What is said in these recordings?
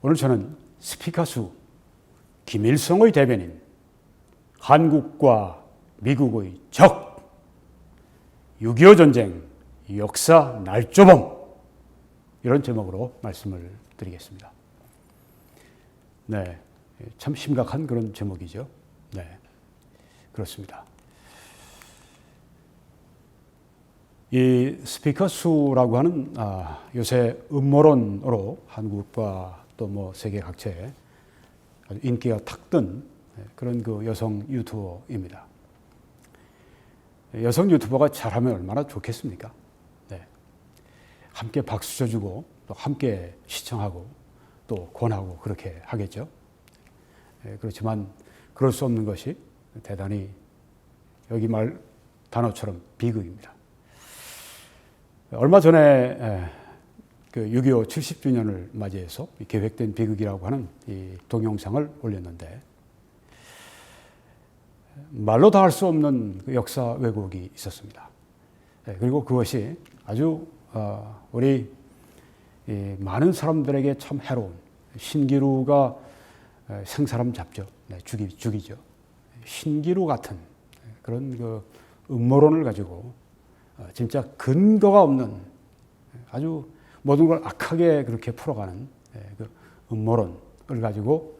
오늘 저는 스피커수 김일성의 대변인, 한국과 미국의 적, 6.25 전쟁 역사 날조범, 이런 제목으로 말씀을 드리겠습니다. 네, 참 심각한 그런 제목이죠. 네, 그렇습니다. 이 스피커수라고 하는 요새 음모론으로 한국과 또 뭐 세계 각처에 아주 인기가 탁 뜬 그런 그 여성 유튜버입니다. 여성 유튜버가 잘하면 얼마나 좋겠습니까? 네. 함께 박수 쳐주고 또 함께 시청하고 또 권하고 그렇게 하겠죠. 그렇지만 그럴 수 없는 것이 대단히 여기 말 단어처럼 비극입니다. 얼마 전에 그 6.25 70주년을 맞이해서 계획된 비극이라고 하는 이 동영상을 올렸는데 말로 다 할 수 없는 그 역사 왜곡이 있었습니다. 그리고 그것이 아주 우리 많은 사람들에게 참 해로운, 신기루가 생사람 잡죠. 죽이죠. 신기루 같은 그런 그 음모론을 가지고 진짜 근거가 없는 아주 모든 걸 악하게 그렇게 풀어가는 그 음모론을 가지고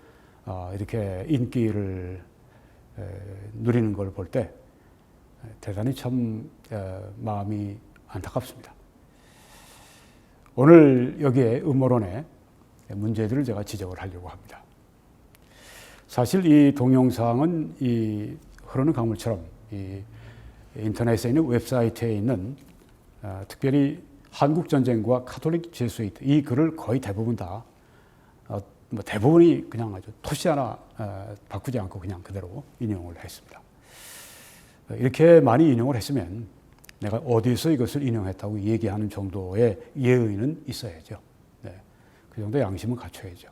이렇게 인기를 누리는 걸 볼 때 대단히 참 마음이 안타깝습니다. 오늘 여기에 음모론의 문제들을 제가 지적을 하려고 합니다. 사실 이 동영상은 이 흐르는 강물처럼 이 인터넷에 있는 웹사이트에 있는 특별히 한국전쟁과 카톨릭 제수이트 이 글을 거의 대부분 다 뭐 대부분이 그냥 아주 토시 하나 바꾸지 않고 그냥 그대로 인용을 했습니다. 이렇게 많이 인용을 했으면 내가 어디서 이것을 인용했다고 얘기하는 정도의 예의는 있어야죠. 네. 그 정도 양심은 갖춰야죠.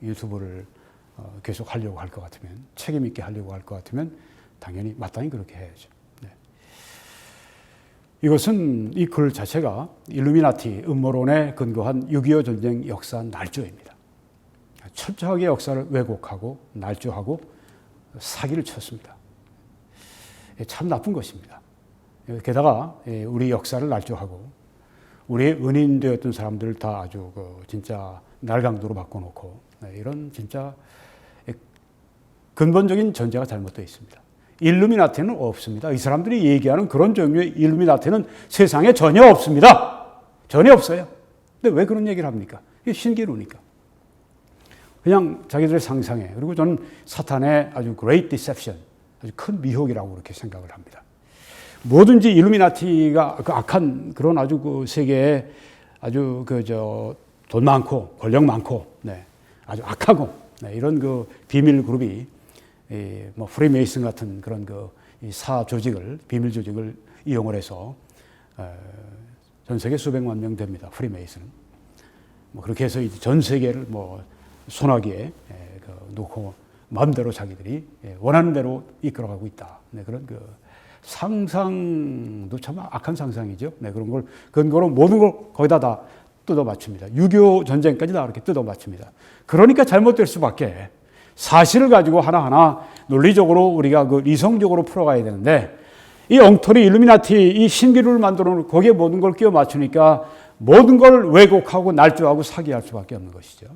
유튜브를 계속 하려고 할 것 같으면, 책임 있게 하려고 할 것 같으면 당연히 마땅히 그렇게 해야죠. 네. 이것은 이 글 자체가 일루미나티 음모론에 근거한 6.25 전쟁 역사 날조입니다. 철저하게 역사를 왜곡하고 날조하고 사기를 쳤습니다. 참 나쁜 것입니다. 게다가 우리 역사를 날조하고 우리의 은인되었던 사람들을 다 아주 진짜 날강도로 바꿔놓고 이런 진짜 근본적인 전제가 잘못되어 있습니다. 일루미나티는 없습니다. 이 사람들이 얘기하는 그런 종류의 일루미나티는 세상에 전혀 없습니다. 전혀 없어요. 근데 왜 그런 얘기를 합니까? 이게 신기루니까. 그냥 자기들의 상상에, 그리고 저는 사탄의 아주 great deception, 아주 큰 미혹이라고 그렇게 생각을 합니다. 뭐든지 일루미나티가 그 악한 그런 아주 그 세계에 아주 돈 많고 권력 많고, 네, 아주 악하고, 네, 이런 그 비밀 그룹이 뭐 프리메이슨 같은 그런 그 사 조직을, 비밀 조직을 이용을 해서 전 세계 수백만 명 됩니다. 프리메이슨은. 뭐 그렇게 해서 전 세계를 뭐 소나기에 놓고 마음대로 자기들이 원하는 대로 이끌어가고 있다. 네, 그런 그 상상도 참 악한 상상이죠. 네, 그런 걸 근거로 모든 걸 거기다 다 뜯어 맞춥니다. 6.25 전쟁까지 다 그렇게 뜯어 맞춥니다. 그러니까 잘못될 수밖에. 사실을 가지고 하나하나 논리적으로 우리가 그 이성적으로 풀어가야 되는데 이 엉터리 일루미나티 이 신기루를 만들어 놓고 거기에 모든 걸 끼워 맞추니까 모든 걸 왜곡하고 날조하고 사기할 수밖에 없는 것이죠.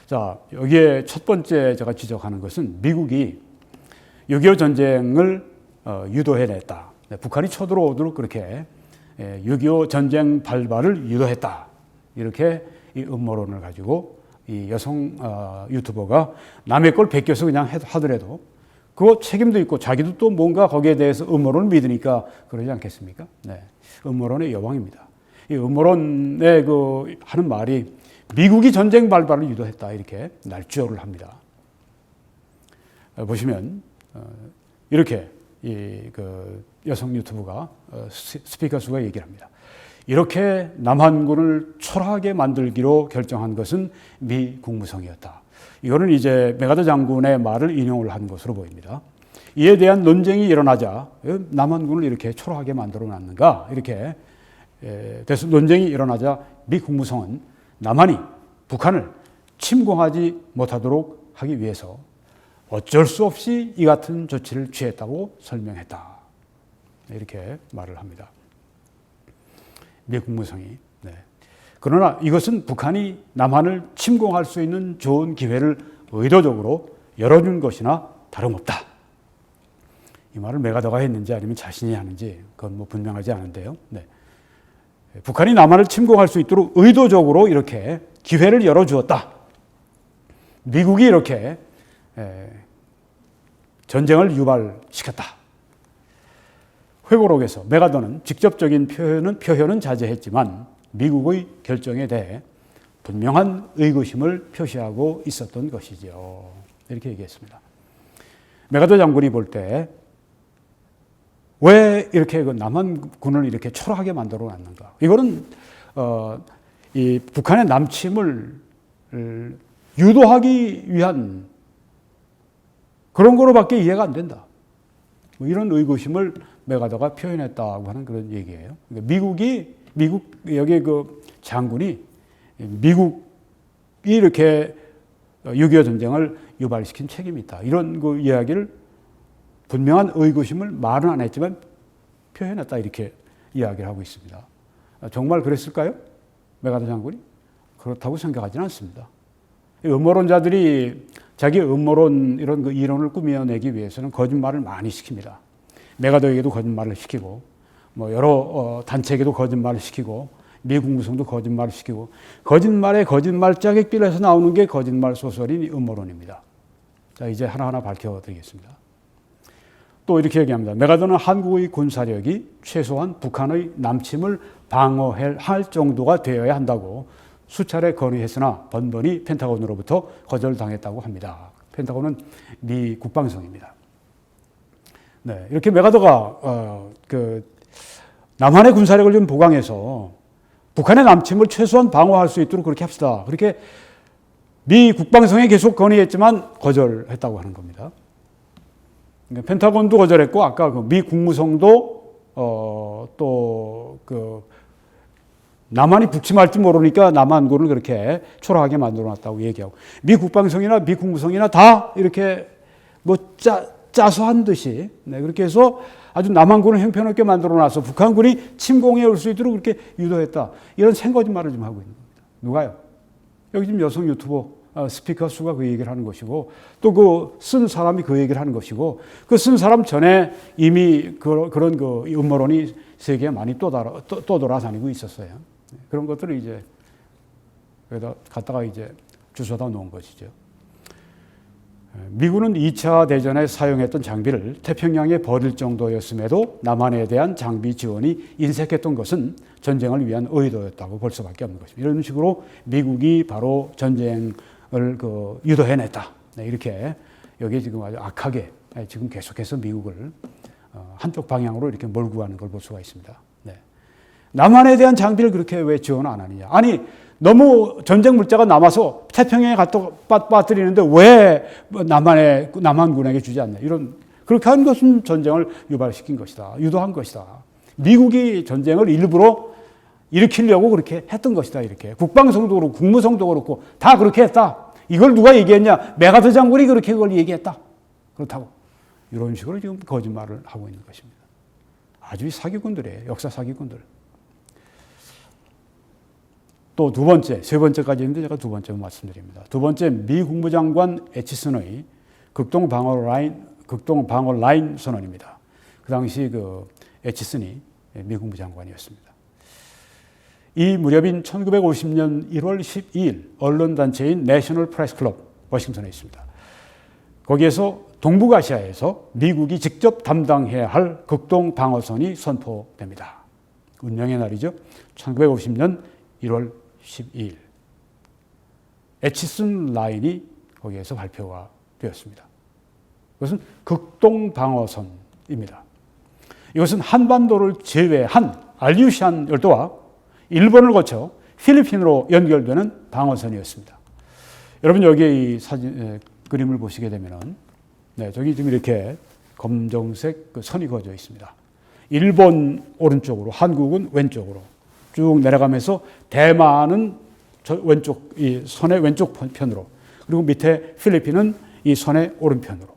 자, 여기에 첫 번째 제가 지적하는 것은 미국이 6.25 전쟁을 유도해냈다. 북한이 쳐들어오도록 그렇게 6.25 전쟁 발발을 유도했다. 이렇게 이 음모론을 가지고 이 여성 유튜버가 남의 걸 베껴서 그냥 하더라도 그거 책임도 있고 자기도 또 뭔가 거기에 대해서 음모론을 믿으니까 그러지 않겠습니까? 네. 음모론의 여왕입니다. 이 음모론의 하는 말이 미국이 전쟁 발발을 유도했다 이렇게 날조를 합니다. 보시면 이렇게 그 여성 유튜브가 스피커수가 얘기를 합니다. 이렇게 남한군을 초라하게 만들기로 결정한 것은 미 국무성이었다. 이거는 이제 메가더 장군의 말을 인용을 한 것으로 보입니다. 이에 대한 논쟁이 일어나자 남한군을 이렇게 초라하게 만들어 놨는가 이렇게 돼서 논쟁이 일어나자 미 국무성은 남한이 북한을 침공하지 못하도록 하기 위해서 어쩔 수 없이 이 같은 조치를 취했다고 설명했다. 이렇게 말을 합니다. 미 국무성이. 네. 그러나 이것은 북한이 남한을 침공할 수 있는 좋은 기회를 의도적으로 열어준 것이나 다름없다. 이 말을 메가더가 했는지 아니면 자신이 하는지 그건 뭐 분명하지 않은데요. 네. 북한이 남한을 침공할 수 있도록 의도적으로 이렇게 기회를 열어주었다. 미국이 이렇게 전쟁을 유발시켰다. 회고록에서 메가더는 직접적인 표현은 자제했지만 미국의 결정에 대해 분명한 의구심을 표시하고 있었던 것이죠. 이렇게 얘기했습니다. 메가더 장군이 볼 때 왜 이렇게 그 남한군을 이렇게 초라하게 만들어 놨는가? 이거는 이 북한의 남침을 유도하기 위한 그런 거로밖에 이해가 안 된다. 뭐 이런 의구심을 메가더가 표현했다고 하는 그런 얘기예요. 미국 여기 그 장군이 미국이 이렇게 6.25 전쟁을 유발시킨 책임이 있다. 이런 그 이야기를 분명한 의구심을 말은 안 했지만 표현했다. 이렇게 이야기를 하고 있습니다. 정말 그랬을까요? 메가더 장군이? 그렇다고 생각하지는 않습니다. 음모론자들이 자기 음모론 이런 그 이론을 꾸며내기 위해서는 거짓말을 많이 시킵니다. 메가더에게도 거짓말을 시키고, 뭐 여러 단체에게도 거짓말을 시키고, 미 국무성도 거짓말을 시키고, 거짓말에 거짓말짝에 끼려서 나오는 게 거짓말 소설인 음모론입니다. 자, 이제 하나하나 밝혀드리겠습니다. 또 이렇게 얘기합니다. 메가더는 한국의 군사력이 최소한 북한의 남침을 방어할 정도가 되어야 한다고 수차례 건의했으나 번번이 펜타곤으로부터 거절당했다고 합니다. 펜타곤은 미 국방성입니다. 네, 이렇게 메가더가 남한의 군사력을 좀 보강해서 북한의 남침을 최소한 방어할 수 있도록 그렇게 합시다. 그렇게 미 국방성에 계속 건의했지만 거절했다고 하는 겁니다. 펜타곤도 거절했고 아까 그 미 국무성도 또 그 남한이 북침할지 모르니까 남한군을 그렇게 초라하게 만들어놨다고 얘기하고 미 국방성이나 미 국무성이나 다 이렇게 뭐 짜서 한 듯이 그렇게 해서 아주 남한군을 형편없게 만들어놔서 북한군이 침공해 올 수 있도록 그렇게 유도했다. 이런 생거짓말을 좀 하고 있는 겁니다. 누가요? 여기 지금 여성 유튜버 스피커 수가 그 얘기를 하는 것이고 또 그 쓴 사람이 그 얘기를 하는 것이고 그 쓴 사람 전에 이미 그런 그 음모론이 세계에 많이 또 돌아다니고 있었어요. 그런 것들을 이제 여기다 갖다가 이제 주워다 놓은 것이죠. 미군은 2차 대전에 사용했던 장비를 태평양에 버릴 정도였음에도 남한에 대한 장비 지원이 인색했던 것은 전쟁을 위한 의도였다고 볼 수밖에 없는 것입니다. 이런 식으로 미국이 바로 전쟁을 유도해냈다. 네, 이렇게 여기 지금 아주 악하게 지금 계속해서 미국을 한쪽 방향으로 이렇게 몰고 가는 걸 볼 수가 있습니다. 네. 남한에 대한 장비를 그렇게 왜 지원 안 하느냐? 아니 너무 전쟁 물자가 남아서 태평양에 갖다 빠뜨리는데 왜 남한군에게 주지 않냐? 이런 그렇게 하는 것은 전쟁을 유발시킨 것이다. 유도한 것이다. 미국이 전쟁을 일부러 일으키려고 그렇게 했던 것이다. 이렇게 국방성도 그렇고 국무성도 그렇고 다 그렇게 했다. 이걸 누가 얘기했냐? 메가더 장군이 그렇게 그걸 얘기했다. 그렇다고 이런 식으로 지금 거짓말을 하고 있는 것입니다. 아주 사기꾼들이에요. 역사 사기꾼들. 또 두 번째, 세 번째까지 있는데 제가 두 번째 말씀드립니다. 두 번째, 미 국무장관 애치슨의 극동 방어 라인 선언입니다. 그 당시 그 애치슨이 미 국무장관이었습니다. 이 무렵인 1950년 1월 12일 언론단체인 내셔널 프레스 클럽 워싱턴에 있습니다. 거기에서 동북아시아에서 미국이 직접 담당해야 할 극동 방어선이 선포됩니다. 운명의 날이죠. 1950년 1월 12일. 애치슨 라인이 거기에서 발표가 되었습니다. 이것은 극동 방어선입니다. 이것은 한반도를 제외한 알류시안 열도와 일본을 거쳐 필리핀으로 연결되는 방어선이었습니다. 여러분 여기 이 사진 그림을 보시게 되면은 저기 지금 이렇게 검정색 그 선이 그어져 있습니다. 일본 오른쪽으로, 한국은 왼쪽으로 쭉 내려가면서 대만은 왼쪽 이 선의 왼쪽 편으로, 그리고 밑에 필리핀은 이 선의 오른편으로.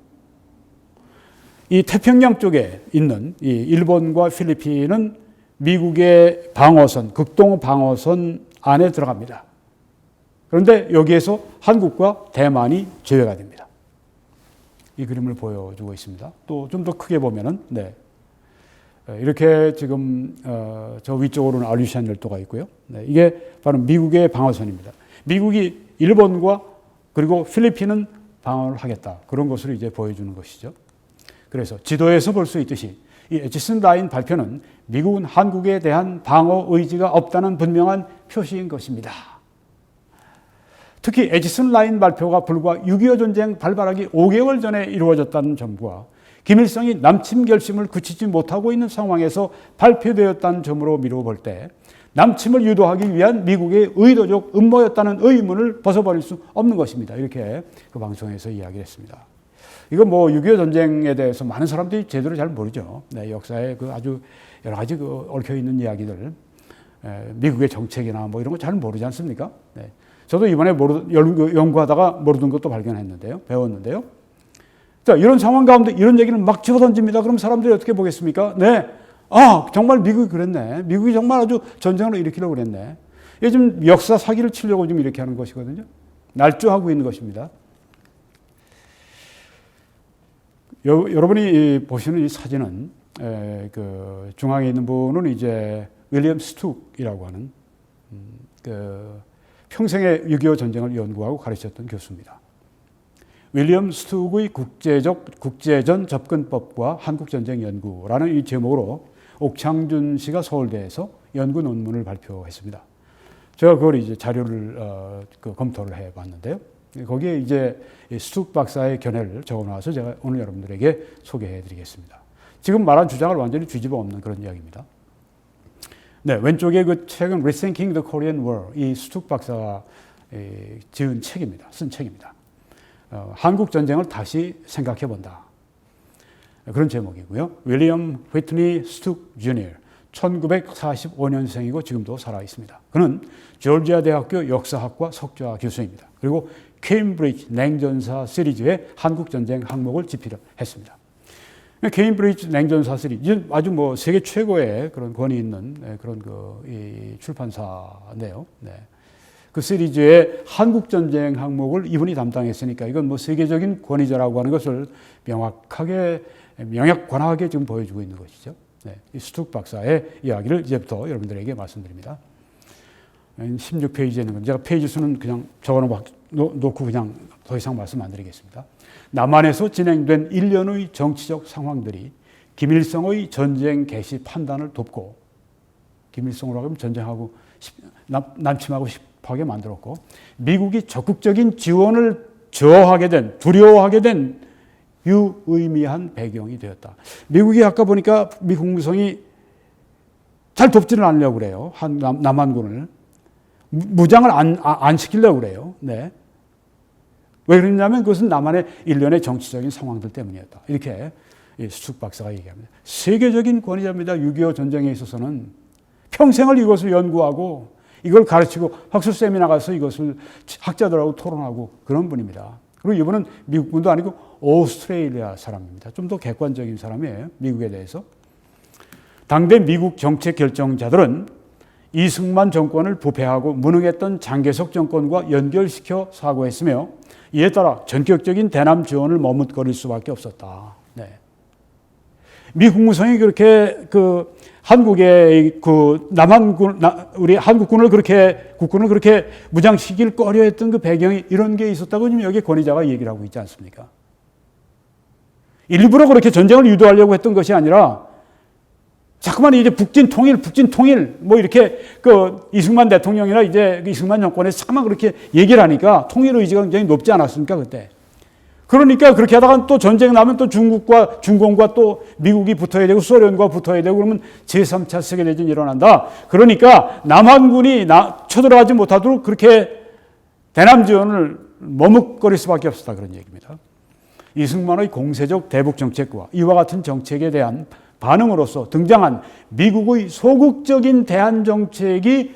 이 태평양 쪽에 있는 이 일본과 필리핀은 미국의 방어선, 극동 방어선 안에 들어갑니다. 그런데 여기에서 한국과 대만이 제외가 됩니다. 이 그림을 보여주고 있습니다. 또 좀 더 크게 보면은, 네. 이렇게 지금, 저 위쪽으로는 알루시안 열도가 있고요. 네. 이게 바로 미국의 방어선입니다. 미국이 일본과 그리고 필리핀은 방어를 하겠다. 그런 것을 이제 보여주는 것이죠. 그래서 지도에서 볼 수 있듯이 이 에지슨 라인 발표는 미국은 한국에 대한 방어 의지가 없다는 분명한 표시인 것입니다. 특히 에지슨 라인 발표가 불과 6.25 전쟁 발발하기 5개월 전에 이루어졌다는 점과 김일성이 남침 결심을 그치지 못하고 있는 상황에서 발표되었다는 점으로 미루어 볼 때 남침을 유도하기 위한 미국의 의도적 음모였다는 의문을 벗어버릴 수 없는 것입니다. 이렇게 그 방송에서 이야기를 했습니다. 이건 뭐 6.25 전쟁에 대해서 많은 사람들이 제대로 잘 모르죠. 네, 역사에 그 아주 여러 가지 그 얽혀있는 이야기들, 미국의 정책이나 뭐 이런 거 잘 모르지 않습니까? 네. 저도 이번에 연구하다가 모르던 것도 발견했는데요. 배웠는데요. 자, 이런 상황 가운데 이런 얘기를 막 집어던집니다. 그럼 사람들이 어떻게 보겠습니까? 네. 아, 정말 미국이 그랬네. 미국이 정말 아주 전쟁을 일으키려고 그랬네. 이게 지금 역사 사기를 치려고 지금 이렇게 하는 것이거든요. 날조하고 있는 것입니다. 여러분이 보시는 이 사진은 그 중앙에 있는 분은 이제 윌리엄 스툭이라고 하는 그 평생에 6.25 전쟁을 연구하고 가르쳤던 교수입니다. 윌리엄 스툭의 국제전 접근법과 한국전쟁 연구라는 이 제목으로 옥창준 씨가 서울대에서 연구 논문을 발표했습니다. 제가 그걸 이제 자료를 검토를 해봤는데요. 거기에 이제 스툭 박사의 견해를 적어놔서 제가 오늘 여러분들에게 소개해드리겠습니다. 지금 말한 주장을 완전히 뒤집어 엎는 그런 이야기입니다. 네, 왼쪽에 그 책은 Rethinking the Korean War, 이 스툭 박사가 지은 책입니다. 쓴 책입니다. 한국 전쟁을 다시 생각해 본다. 그런 제목이고요. 윌리엄 휘트니 스툭 주니어, 1945년생이고 지금도 살아 있습니다. 그는 조지아 대학교 역사학과 석좌 교수입니다. 그리고 케임브리지 냉전사 시리즈의 한국 전쟁 항목을 집필을 했습니다. 케임브리지 냉전사 시리즈 아주 뭐 세계 최고의 그런 권위 있는 그런 이 출판사인데요. 네. 그 시리즈의 한국 전쟁 항목을 이분이 담당했으니까 이건 뭐 세계적인 권위자라고 하는 것을 명확하게 지금 보여주고 있는 것이죠. 네. 이 스툭 박사의 이야기를 이제부터 여러분들에게 말씀드립니다. 16페이지에 있는 건 제가 페이지 수는 그냥 적어놓고 그냥 더 이상 말씀 안 드리겠습니다. 남한에서 진행된 일련의 정치적 상황들이 김일성의 전쟁 개시 판단을 돕고, 김일성으로 하면 전쟁하고 남침하고 싶어하게 만들었고, 미국이 적극적인 지원을 두려워하게 된 유의미한 배경이 되었다. 미국이 아까 보니까 미 국무성이 잘 돕지는 않으려고 그래요. 남한군을. 무장을 안 시키려고 그래요. 네. 왜 그러냐면 그것은 남한의 일련의 정치적인 상황들 때문이었다. 이렇게 스툭 박사가 얘기합니다. 세계적인 권위자입니다. 6.25 전쟁에 있어서는 평생을 이것을 연구하고 이걸 가르치고 학술 세미나 가서 이것을 학자들하고 토론하고 그런 분입니다. 그리고 이분은 미국 분도 아니고 오스트레일리아 사람입니다. 좀 더 객관적인 사람이에요. 미국에 대해서. 당대 미국 정책 결정자들은 이승만 정권을 부패하고 무능했던 장개석 정권과 연결시켜 사고했으며 이에 따라 전격적인 대남 지원을 머뭇거릴 수밖에 없었다. 네. 미 국무성이 그렇게 한국의 남한군, 우리 한국군을 국군을 그렇게 무장시키길 꺼려했던 그 배경이 이런 게 있었다고 지금 여기 권위자가 얘기를 하고 있지 않습니까? 일부러 그렇게 전쟁을 유도하려고 했던 것이 아니라 자꾸만 이제 북진 통일, 뭐 이렇게 이승만 대통령이나 이제 이승만 정권에서 자꾸만 그렇게 얘기를 하니까 통일 의지가 굉장히 높지 않았습니까, 그때? 그러니까 그렇게 하다가 또 전쟁 나면 또 중공과 또 미국이 붙어야 되고 소련과 붙어야 되고 그러면 제3차 세계대전이 일어난다. 그러니까 남한군이 쳐들어가지 못하도록 그렇게 대남 지원을 머뭇거릴 수밖에 없었다. 그런 얘기입니다. 이승만의 공세적 대북 정책과 이와 같은 정책에 대한 반응으로서 등장한 미국의 소극적인 대한 정책이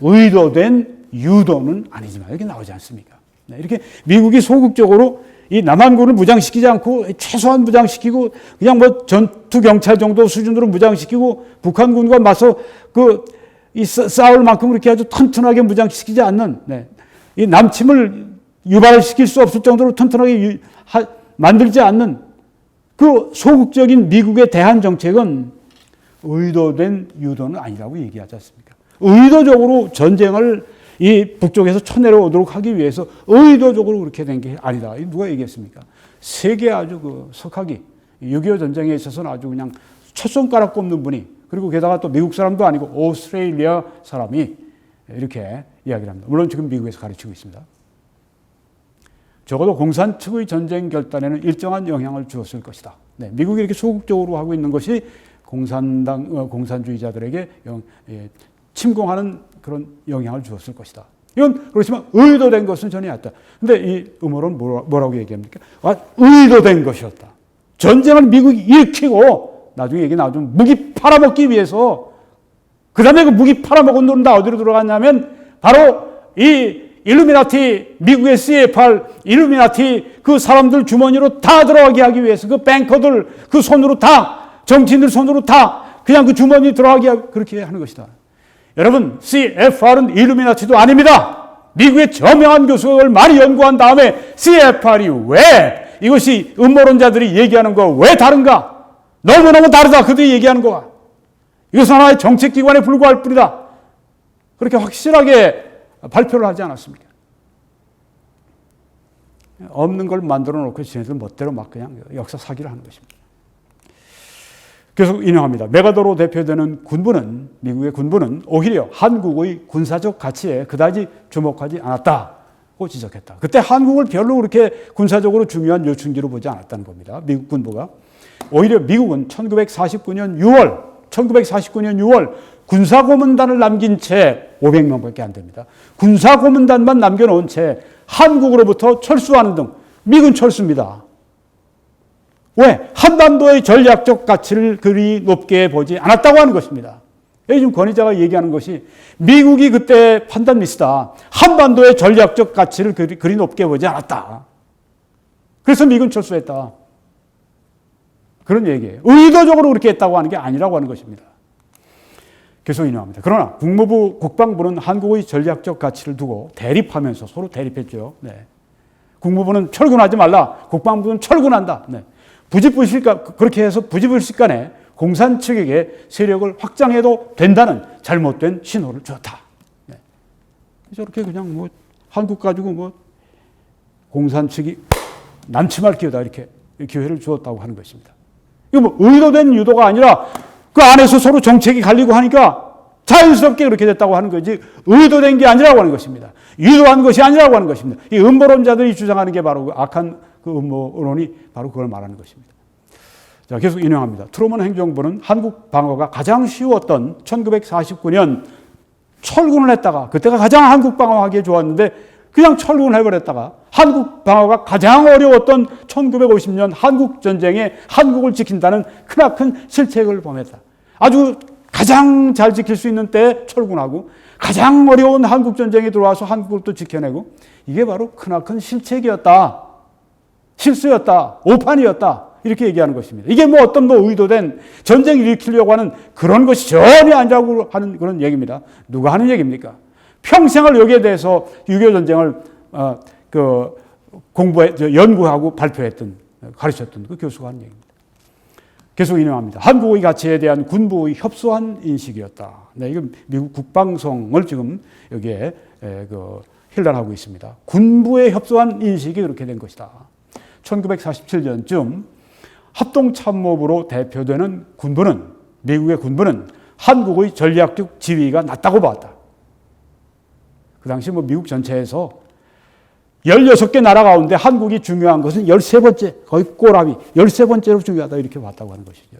의도된 유도는 아니지만 이렇게 나오지 않습니까? 네, 이렇게 미국이 소극적으로 이 남한군을 무장시키지 않고 최소한 무장시키고 그냥 뭐 전투 경찰 정도 수준으로 무장시키고 북한군과 맞서 싸울 만큼 그렇게 아주 튼튼하게 무장시키지 않는, 네, 이 남침을 유발시킬 수 없을 정도로 튼튼하게 만들지 않는 그 소극적인 미국의 대한 정책은 의도된 유도는 아니라고 얘기하지 않습니까? 의도적으로 전쟁을 이 북쪽에서 쳐내려오도록 하기 위해서 의도적으로 그렇게 된 게 아니다. 누가 얘기했습니까? 세계 아주 석학이 6.25 전쟁에 있어서는 아주 그냥 첫 손가락 꼽는 분이, 그리고 게다가 또 미국 사람도 아니고 오스트레일리아 사람이 이렇게 이야기를 합니다. 물론 지금 미국에서 가르치고 있습니다. 적어도 공산 측의 전쟁 결단에는 일정한 영향을 주었을 것이다. 네, 미국이 이렇게 소극적으로 하고 있는 것이 공산주의자들에게 침공하는 그런 영향을 주었을 것이다. 이건 그렇지만 의도된 것은 전혀 아니다. 근데 이 음모론 뭐라고 얘기합니까? 의도된 것이었다. 전쟁을 미국이 일으키고 나중에 얘기 나오죠. 무기 팔아먹기 위해서, 그 다음에 그 무기 팔아먹은 돈은 다 어디로 들어갔냐면 바로 이 일루미나티, 미국의 CFR, 일루미나티 그 사람들 주머니로 다 들어가게 하기 위해서 그 뱅커들 그 손으로 다, 정치인들 손으로 다 그냥 그 주머니 들어가게 그렇게 하는 것이다. 여러분, CFR은 일루미나티도 아닙니다. 미국의 저명한 교수를 많이 연구한 다음에 CFR이 왜 이것이 음모론자들이 얘기하는 거와 왜 다른가? 너무너무 다르다. 그들이 얘기하는 거와. 이것은 하나의 정책기관에 불과할 뿐이다. 그렇게 확실하게 발표를 하지 않았습니까? 없는 걸 만들어 놓고 지네들 멋대로 막 그냥 역사 사기를 하는 것입니다. 계속 인용합니다. 메가더로 대표되는 군부는, 미국의 군부는 오히려 한국의 군사적 가치에 그다지 주목하지 않았다고 지적했다. 그때 한국을 별로 그렇게 군사적으로 중요한 요충지로 보지 않았다는 겁니다. 미국 군부가. 오히려 미국은 1949년 6월 군사고문단을 남긴 채 500명밖에 안 됩니다. 군사고문단만 남겨놓은 채 한국으로부터 철수하는 등 미군 철수입니다. 왜? 한반도의 전략적 가치를 그리 높게 보지 않았다고 하는 것입니다. 여기 지금 권위자가 얘기하는 것이 미국이 그때 판단 미스다. 한반도의 전략적 가치를 그리 높게 보지 않았다. 그래서 미군 철수했다. 그런 얘기예요. 의도적으로 그렇게 했다고 하는 게 아니라고 하는 것입니다. 계속 인용합니다. 그러나 국무부, 국방부는 한국의 전략적 가치를 두고 대립하면서 서로 대립했죠. 네. 국무부는 철군하지 말라. 국방부는 철군한다. 네. 그렇게 해서 부지불식간에 공산 측에게 세력을 확장해도 된다는 잘못된 신호를 주었다. 네. 저렇게 그냥 한국 가지고 공산 측이 남침할 기회다 이렇게 기회를 주었다고 하는 것입니다. 이거 의도된 유도가 아니라 그 안에서 서로 정책이 갈리고 하니까 자연스럽게 그렇게 됐다고 하는 거지 의도된 게 아니라고 하는 것입니다. 유도한 것이 아니라고 하는 것입니다. 이 음모론자들이 주장하는 게 바로 악한 그 음모론이 바로 그걸 말하는 것입니다. 자, 계속 인용합니다. 트루먼 행정부는 한국 방어가 가장 쉬웠던 1949년 철군을 했다가, 그때가 가장 한국 방어하기에 좋았는데 그냥 철군을 해버렸다가 한국 방어가 가장 어려웠던 1950년 한국 전쟁에 한국을 지킨다는 크나큰 실책을 범했다. 아주 가장 잘 지킬 수 있는 때 철군하고 가장 어려운 한국 전쟁에 들어와서 한국을 또 지켜내고, 이게 바로 크나큰 실책이었다. 실수였다. 오판이었다. 이렇게 얘기하는 것입니다. 이게 어떤 의도된 전쟁을 일으키려고 하는 그런 것이 전혀 아니라고 하는 그런 얘기입니다. 누가 하는 얘기입니까? 평생을 여기에 대해서 6.25 전쟁을 연구하고 발표했던, 가르쳤던 그 교수가 하는 얘기입니다. 계속 인용합니다. 한국의 가치에 대한 군부의 협소한 인식이었다. 네, 이건 미국 국방성을 지금 여기에 힐난하고 있습니다. 군부의 협소한 인식이 그렇게 된 것이다. 1947년쯤 합동참모부로 대표되는 군부는, 미국의 군부는 한국의 전략적 지위가 낮다고 봤다. 그 당시 미국 전체에서 16개 나라 가운데 한국이 중요한 것은 13번째, 거의 꼬라비, 13번째로 중요하다 이렇게 봤다고 하는 것이죠.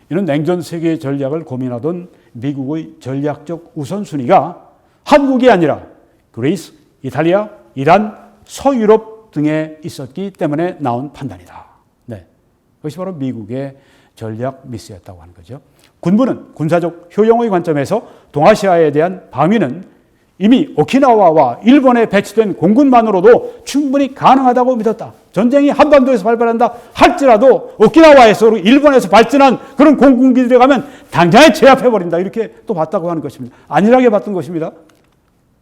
이는 냉전 세계 전략을 고민하던 미국의 전략적 우선순위가 한국이 아니라 그리스, 이탈리아, 이란, 서유럽 등에 있었기 때문에 나온 판단이다. 네, 그것이 바로 미국의 전략 미스였다고 하는 거죠. 군부는 군사적 효용의 관점에서 동아시아에 대한 방위는 이미 오키나와와 일본에 배치된 공군만으로도 충분히 가능하다고 믿었다. 전쟁이 한반도에서 발발한다 할지라도 오키나와에서 일본에서 발전한 그런 공군기들에 가면 당장에 제압해버린다. 이렇게 또 봤다고 하는 것입니다. 안일하게 봤던 것입니다.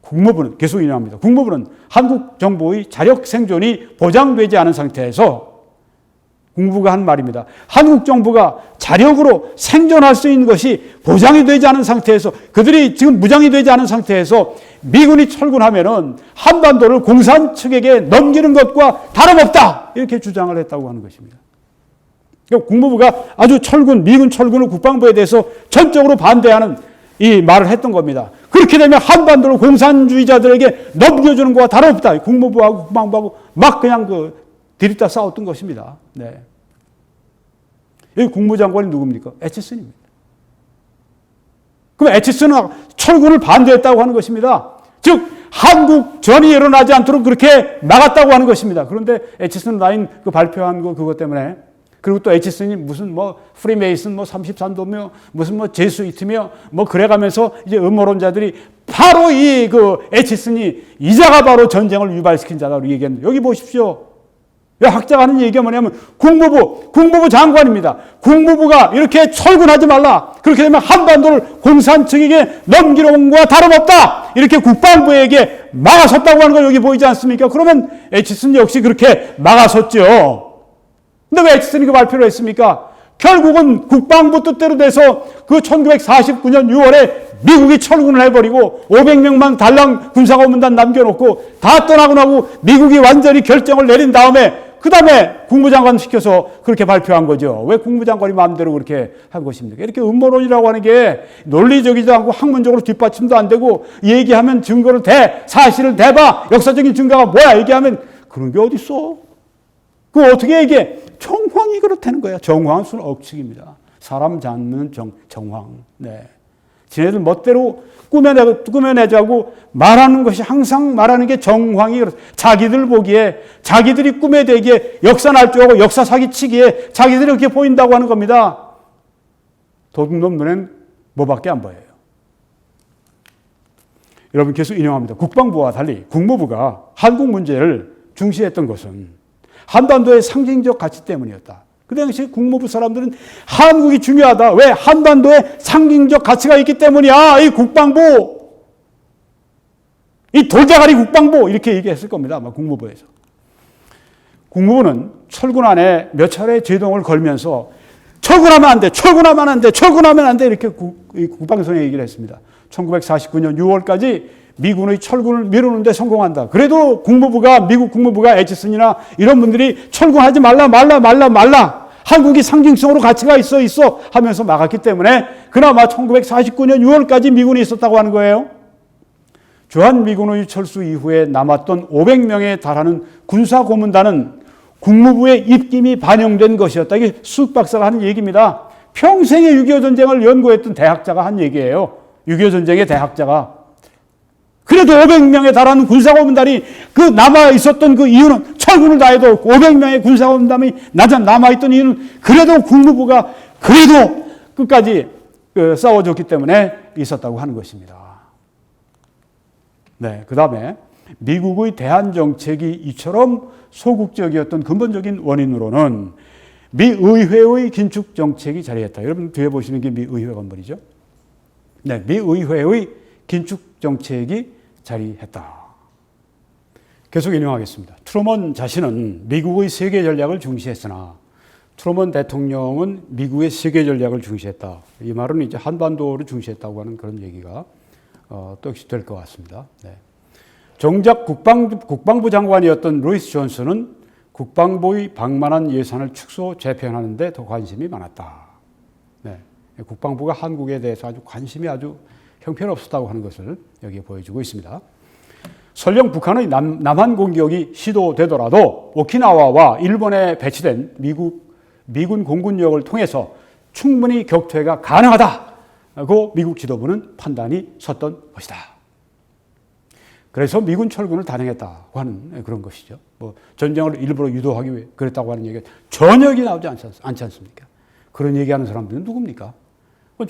국무부는 계속 인용합니다. 국무부는 한국 정부의 자력 생존이 보장되지 않은 상태에서 국무부가 한 말입니다. 한국 정부가 자력으로 생존할 수 있는 것이 보장이 되지 않은 상태에서 그들이 지금 무장이 되지 않은 상태에서 미군이 철군하면은 한반도를 공산 측에게 넘기는 것과 다름없다. 이렇게 주장을 했다고 하는 것입니다. 그러니까 국무부가 아주 미군 철군을 국방부에 대해서 전적으로 반대하는 이 말을 했던 겁니다. 그렇게 되면 한반도를 공산주의자들에게 넘겨주는 것과 다름없다. 국무부하고 국방부하고 막 그냥 들이다 싸웠던 것입니다. 네. 여기 국무장관이 누굽니까? 애치슨입니다. 그럼 애치슨은 철군을 반대했다고 하는 것입니다. 즉 한국전이 일어나지 않도록 그렇게 막았다고 하는 것입니다. 그런데 애치슨 라인 발표한 그것 때문에 그리고 또 애치슨이 무슨 프리메이슨 33도며 무슨 제수이트며 그래가면서 이제 음모론자들이 바로 애치슨이 이자가 바로 전쟁을 유발시킨 자라고 얘기했는데 여기 보십시오. 학자가 하는 얘기가 뭐냐면 국무부 장관입니다. 국무부가 이렇게 철군하지 말라. 그렇게 되면 한반도를 공산 측에게 넘기는 것과 다름없다. 이렇게 국방부에게 막아섰다고 하는 거 여기 보이지 않습니까? 그러면 애치슨 역시 그렇게 막아섰죠. 근데 왜 애치슨이 그 발표를 했습니까? 결국은 국방부 뜻대로 돼서 1949년 6월에 미국이 철군을 해버리고 500명만 달랑 군사고문단 남겨놓고 다 떠나고 나고 미국이 완전히 결정을 내린 다음에 그 다음에 국무장관 시켜서 그렇게 발표한 거죠. 왜 국무장관이 마음대로 그렇게 한 것입니까? 이렇게 음모론이라고 하는 게 논리적이지도 않고 학문적으로 뒷받침도 안 되고 얘기하면 증거를 사실을 대봐. 역사적인 증거가 뭐야? 얘기하면 그런 게 어디 있어? 그거 어떻게 얘기해? 정황이 그렇다는 거야. 정황은 순 억측입니다. 사람 잡는 정황. 네. 지네들 멋대로 꾸며내자고 말하는 것이 항상 말하는 게 정황이 자기들 보기에 자기들이 꾸며대기에 역사 날조하고 역사 사기치기에 자기들이 그렇게 보인다고 하는 겁니다. 도둑놈 눈엔 뭐밖에 안 보여요. 여러분 계속 인용합니다. 국방부와 달리 국무부가 한국 문제를 중시했던 것은 한반도의 상징적 가치 때문이었다. 그 당시 국무부 사람들은 한국이 중요하다. 왜? 한반도에 상징적 가치가 있기 때문이야. 이 국방부. 이 돌대가리 국방부. 이렇게 얘기했을 겁니다. 아마 국무부에서. 국무부는 철군 안에 몇 차례 제동을 걸면서 철군하면 안 돼. 철군하면 안 돼. 철군하면 안 돼. 이렇게 국방성에 얘기를 했습니다. 1949년 6월까지 미군의 철군을 미루는 데 성공한다. 그래도 미국 국무부가 애치슨이나 이런 분들이 철군하지 말라. 한국이 상징성으로 가치가 있어 하면서 막았기 때문에 그나마 1949년 6월까지 미군이 있었다고 하는 거예요. 주한미군의 철수 이후에 남았던 500명에 달하는 군사고문단은 국무부의 입김이 반영된 것이었다. 이게 수 박사가 하는 얘기입니다. 평생의 6.25 전쟁을 연구했던 대학자가 한 얘기예요. 6.25 전쟁의 대학자가. 그래도 500명에 달하는 군사고문단이 남아 있었던 그 이유는 철군을 다해도 500명의 군사고문단이 남아 있던 이유는 그래도 국무부가 그래도 끝까지 싸워줬기 때문에 있었다고 하는 것입니다. 네, 그다음에 미국의 대한 정책이 이처럼 소극적이었던 근본적인 원인으로는 미 의회의 긴축 정책이 자리했다. 여러분 뒤에 보시는 게 미 의회 건물이죠. 네, 미 의회의 긴축 정책이 자리했다. 계속 인용하겠습니다. 트루먼 자신은 미국의 세계 전략을 중시했으나 트루먼 대통령은 미국의 세계 전략을 중시했다. 이 말은 이제 한반도를 중시했다고 하는 그런 얘기가 또 역시 될 것 같습니다. 네. 정작 국방부 장관이었던 루이스 존슨은 국방부의 방만한 예산을 축소 재편하는 데 더 관심이 많았다. 네. 국방부가 한국에 대해서 관심이 아주 형편없었다고 하는 것을 여기에 보여주고 있습니다. 설령 북한의 남한 공격이 시도되더라도 오키나와와 일본에 배치된 미군 공군력을 통해서 충분히 격퇴가 가능하다고 미국 지도부는 판단이 섰던 것이다. 그래서 미군 철군을 단행했다고 하는 그런 것이죠. 전쟁을 일부러 유도하기 위해 그랬다고 하는 얘기가 전혀 나오지 않지 않습니까? 그런 얘기하는 사람들은 누굽니까?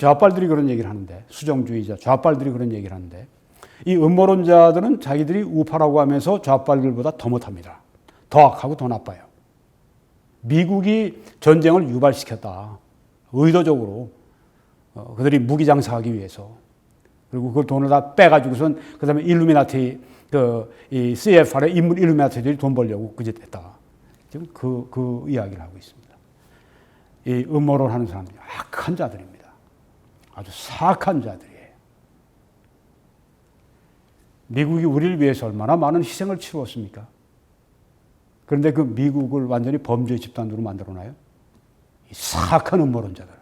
좌빨들이 그런 얘기를 하는데, 수정주의자 좌빨들이 그런 얘기를 하는데, 이 음모론자들은 자기들이 우파라고 하면서 좌빨들보다 더 못합니다. 더 악하고 더 나빠요. 미국이 전쟁을 유발시켰다. 의도적으로 그들이 무기 장사하기 위해서. 그리고 그 돈을 다 빼가지고선 그다음에 일루미나티 이 CFR의 인물 일루미나티들이 돈 벌려고 그짓 했다. 지금 그 이야기를 하고 있습니다. 이 음모론 하는 사람들이 악한 자들입니다. 아주 사악한 자들이에요. 미국이 우리를 위해서 얼마나 많은 희생을 치루었습니까? 그런데 그 미국을 완전히 범죄 집단으로 만들어놔요. 이 사악한 음모론자들.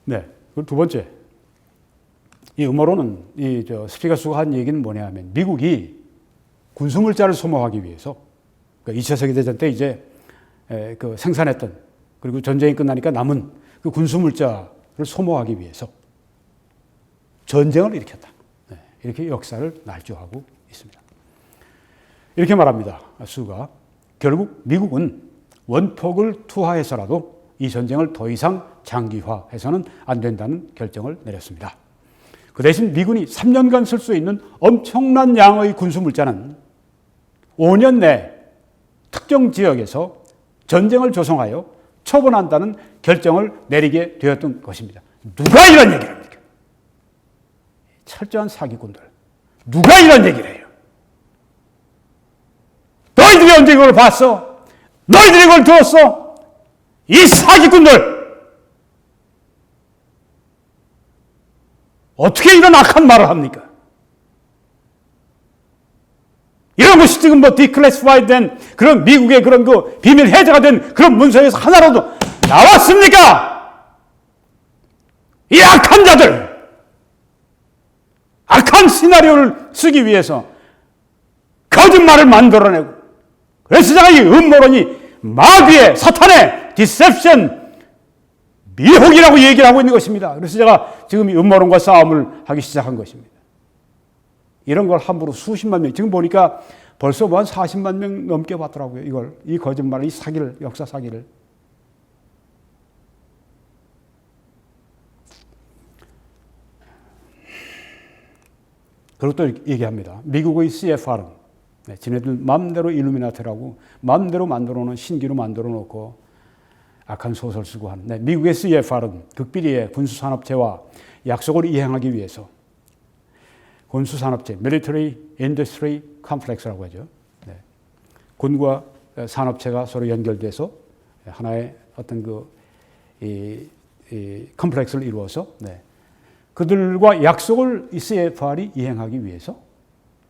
네. 그리고 두 번째. 이 음모론은 스피가수가 한 얘기는 뭐냐 하면 미국이 군수물자를 소모하기 위해서 그러니까 2차 세계대전 때 이제 그 생산했던 그리고 전쟁이 끝나니까 남은 그 군수물자를 소모하기 위해서 전쟁을 일으켰다. 네. 이렇게 역사를 날조하고 있습니다. 이렇게 말합니다. 수가 결국 미국은 원폭을 투하해서라도 이 전쟁을 더 이상 장기화해서는 안 된다는 결정을 내렸습니다. 그 대신 미군이 3년간 쓸 수 있는 엄청난 양의 군수물자는 5년 내 특정 지역에서 전쟁을 조성하여 처분한다는 결정을 내리게 되었던 것입니다. 누가 이런 얘기를 합니까? 철저한 사기꾼들. 누가 이런 얘기를 해요? 너희들이 언제 그걸 봤어? 너희들이 그걸 들었어? 이 사기꾼들! 어떻게 이런 악한 말을 합니까? 이런 것이 지금 디클래시파이드 된 그런 미국의 그런 비밀 해제가 된 그런 문서에서 하나라도 나왔습니까? 이 악한 자들! 악한 시나리오를 쓰기 위해서 거짓말을 만들어내고 그래서 제가 이 음모론이 마귀의 사탄의 디셉션 미혹이라고 얘기를 하고 있는 것입니다. 그래서 제가 지금 이 음모론과 싸움을 하기 시작한 것입니다. 이런 걸 함부로 수십만 명, 지금 보니까 벌써 한 40만 명 넘게 봤더라고요. 이 거짓말을, 이 사기를, 역사 사기를. 그리고 또 얘기합니다. 미국의 CFR은 지네들 마음대로 일루미나티라고 마음대로 만들어 놓은 신기로 만들어 놓고 악한 소설 쓰고 하는 미국의 CFR은 극비리의 군수산업체와 약속을 이행하기 위해서 군수산업체, Military Industry Complex라고 하죠. 군과 산업체가 서로 연결돼서 하나의 어떤 컴플렉스를 이루어서 그들과 약속을 이 CFR이 이행하기 위해서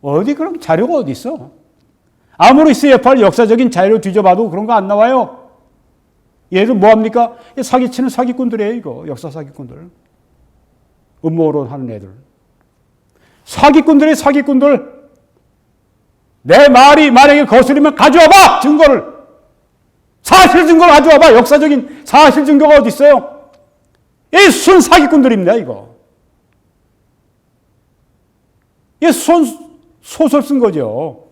어디 그런 자료가 어디 있어? 아무리 CFR 역사적인 자료 뒤져봐도 그런 거 안 나와요. 얘들 뭐합니까? 사기치는 사기꾼들이에요, 이거. 역사 사기꾼들. 음모론 하는 애들. 사기꾼들이 사기꾼들. 내 말이 만약에 거슬리면 가져와봐! 증거를. 사실 증거를 가져와봐! 역사적인 사실 증거가 어디 있어요? 이 순 사기꾼들입니다, 이거. 이 소설 쓴 거죠.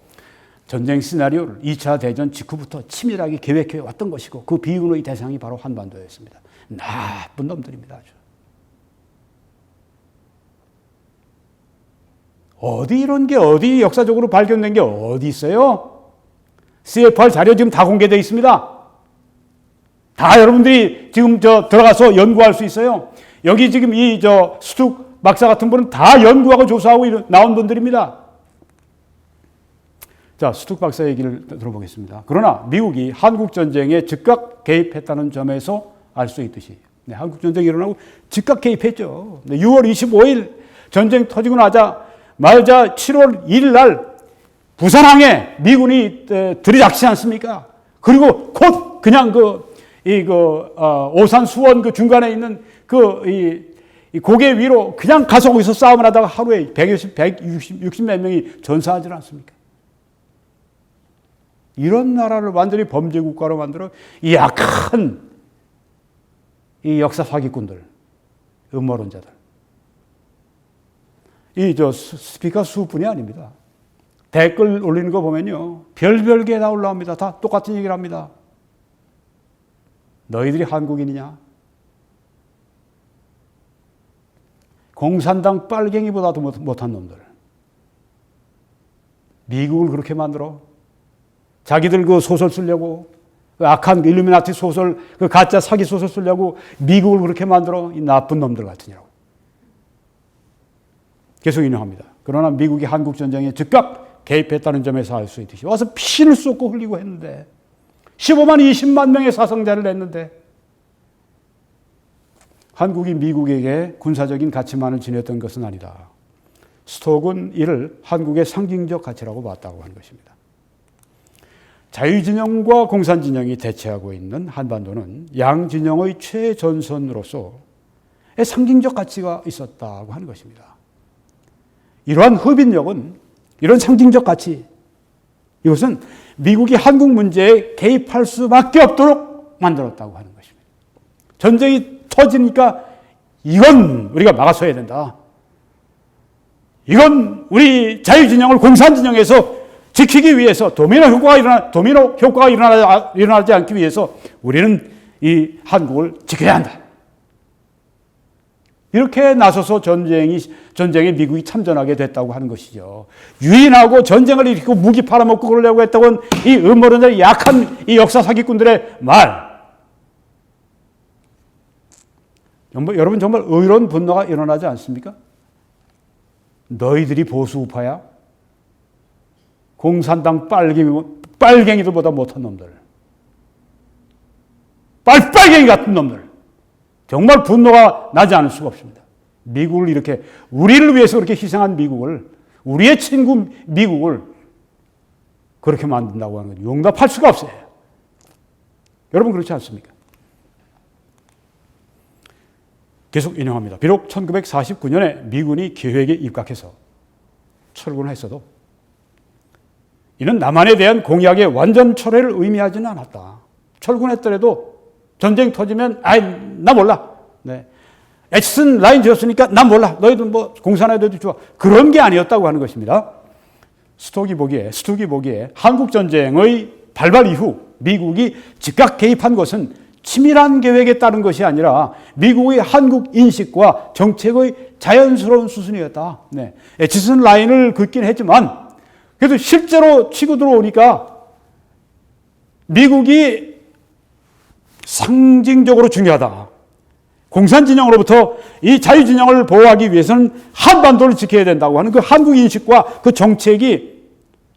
전쟁 시나리오를 2차 대전 직후부터 치밀하게 계획해 왔던 것이고 그 비운의 대상이 바로 한반도였습니다. 나쁜 놈들입니다. 아주. 어디 이런 게 어디 역사적으로 발견된 게 어디 있어요? CFR 자료 지금 다 공개되어 있습니다. 다 여러분들이 지금 들어가서 연구할 수 있어요. 여기 지금 스툭 박사 같은 분은 다 연구하고 조사하고 나온 분들입니다. 자, 스툭 박사 얘기를 들어보겠습니다. 그러나 미국이 한국전쟁에 즉각 개입했다는 점에서 알 수 있듯이 한국전쟁이 일어나고 즉각 개입했죠. 6월 25일 전쟁 터지고 말자 7월 1일 날 부산항에 미군이 들이닥치지 않습니까? 그리고 곧 그냥 오산 수원 중간에 있는 이 고개 위로 그냥 가서 거기서 싸움을 하다가 하루에 160 몇 명이 전사하지 않습니까? 이런 나라를 완전히 범죄 국가로 만들어 이 악한 이 역사 사기꾼들, 음모론자들. 스피커 수뿐이 아닙니다. 댓글 올리는 거 보면요. 별별 게 다 올라옵니다. 다 똑같은 얘기를 합니다. 너희들이 한국인이냐? 공산당 빨갱이보다도 못한 놈들. 미국을 그렇게 만들어. 자기들 그 소설 쓰려고, 그 악한 일루미나티 소설, 그 가짜 사기 소설 쓰려고 미국을 그렇게 만들어. 이 나쁜 놈들 같으냐고. 계속 인용합니다. 그러나 미국이 한국 전쟁에 즉각 개입했다는 점에서 알 수 있듯이 와서 피를 쏟고 흘리고 했는데 15만 20만 명의 사상자를 냈는데 한국이 미국에게 군사적인 가치만을 지녔던 것은 아니다. 스톡은 이를 한국의 상징적 가치라고 봤다고 하는 것입니다. 자유진영과 공산진영이 대치하고 있는 한반도는 양진영의 최전선으로서 상징적 가치가 있었다고 하는 것입니다. 이러한 흡인력은, 이런 상징적 가치, 이것은 미국이 한국 문제에 개입할 수밖에 없도록 만들었다고 하는 것입니다. 전쟁이 터지니까 이건 우리가 막아서야 된다. 이건 우리 자유진영을 공산진영에서 지키기 위해서 도미노 효과가 일어나지 않기 위해서 우리는 이 한국을 지켜야 한다. 이렇게 나서서 전쟁에 미국이 참전하게 됐다고 하는 것이죠. 유인하고 전쟁을 일으키고 무기 팔아먹고 그러려고 했다고는 이 음모론자의 약한 이 역사 사기꾼들의 말. 여러분 정말 의로운 분노가 일어나지 않습니까? 너희들이 보수 우파야? 공산당 빨갱이들보다 못한 놈들. 빨갱이 같은 놈들. 정말 분노가 나지 않을 수가 없습니다. 미국을 이렇게, 우리를 위해서 그렇게 희생한 미국을, 우리의 친구 미국을 그렇게 만든다고 하는 건 용납할 수가 없어요. 여러분 그렇지 않습니까? 계속 인용합니다. 비록 1949년에 미군이 계획에 입각해서 철군했어도 이는 남한에 대한 공약의 완전 철회를 의미하지는 않았다. 철군했더라도 전쟁 터지면 나 몰라. 네. 에치슨 라인 지었으니까 난 몰라. 너희들 뭐 공산화돼도 좋아. 그런 게 아니었다고 하는 것입니다. 스톡이 보기에 한국 전쟁의 발발 이후 미국이 즉각 개입한 것은 치밀한 계획에 따른 것이 아니라 미국의 한국 인식과 정책의 자연스러운 수순이었다. 네. 에치슨 라인을 긋긴 했지만 그래도 실제로 치고 들어오니까 미국이 상징적으로 중요하다. 공산진영으로부터 이 자유진영을 보호하기 위해서는 한반도를 지켜야 된다고 하는 그 한국 인식과 그 정책이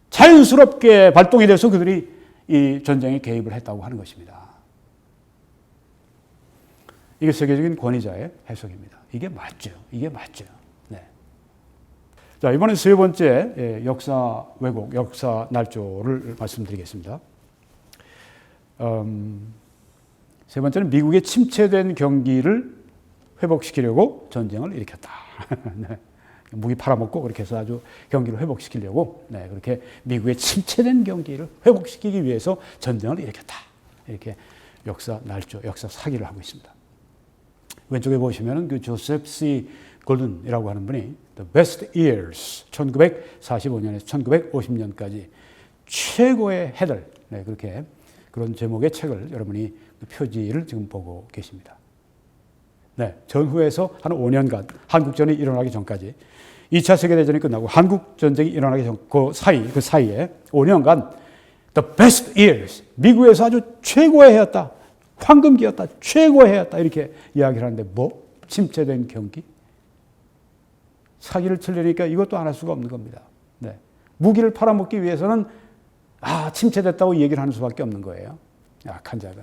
자연스럽게 발동이 돼서 그들이 이 전쟁에 개입을 했다고 하는 것입니다. 이게 세계적인 권위자의 해석입니다. 이게 맞죠. 네. 자, 이번엔 세 번째 역사 왜곡, 역사 날조를 말씀드리겠습니다. 세 번째는 미국의 침체된 경기를 회복시키려고 전쟁을 일으켰다. 네. 무기 팔아먹고 그렇게 해서 아주 경기를 회복시키려고 그렇게 미국의 침체된 경기를 회복시키기 위해서 전쟁을 일으켰다. 이렇게 역사 날조, 역사 사기를 하고 있습니다. 왼쪽에 보시면 그 조셉 C. 골든이라고 하는 분이 The Best Years 1945년에서 1950년까지 최고의 해들 그렇게 그런 제목의 책을 여러분이 표지를 지금 보고 계십니다. 네, 전후에서 한 5년간 한국전이 일어나기 전까지 2차 세계대전이 끝나고 한국전쟁이 일어나기 전 그 사이에 5년간 The Best Years 미국에서 아주 최고의 해였다. 황금기였다. 최고의 해였다. 이렇게 이야기를 하는데 뭐? 침체된 경기? 사기를 치려니까 이것도 안 할 수가 없는 겁니다. 네. 무기를 팔아먹기 위해서는 침체됐다고 얘기를 하는 수밖에 없는 거예요. 약한 자들.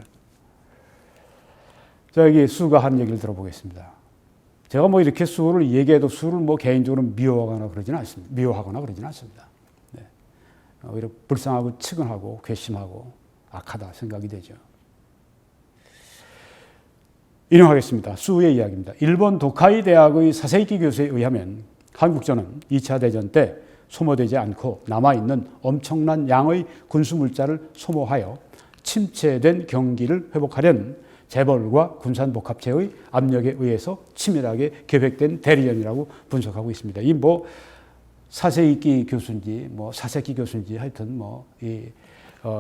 자, 여기 수가 한 얘기를 들어보겠습니다. 제가 뭐 이렇게 수를 얘기해도 수를 뭐 개인적으로 미워하거나 그러지는 않습니다. 네. 오히려 불쌍하고 측은하고 괘씸하고 악하다 생각이 되죠. 인용하겠습니다. 수의 이야기입니다. 일본 도카이 대학의 사세이키 교수에 의하면 한국전은 2차 대전 때 소모되지 않고 남아있는 엄청난 양의 군수물자를 소모하여 침체된 경기를 회복하려는 재벌과 군산복합체의 압력에 의해서 치밀하게 계획된 대리전이라고 분석하고 있습니다. 이 뭐 사세이키 교수인지 뭐 사세키 교수인지 하여튼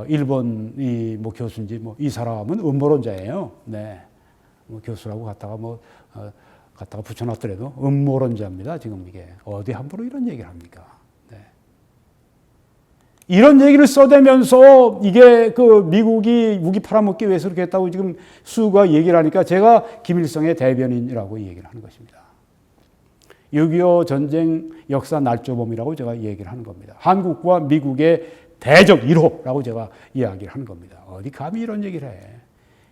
일본 뭐 교수인지 이 사람은 음모론자예요. 네. 교수라고 갔다가 갖다가 붙여놨더라도 음모론자입니다. 지금 이게 어디 함부로 이런 얘기를 합니까? 네. 이런 얘기를 써대면서 이게 그 미국이 무기 팔아먹기 위해서 그렇게 했다고 지금 수가 얘기를 하니까 제가 김일성의 대변인이라고 얘기를 하는 것입니다. 6.25 전쟁 역사 날조범이라고 제가 얘기를 하는 겁니다. 한국과 미국의 대적 1호라고 제가 이야기를 하는 겁니다. 어디 감히 이런 얘기를 해.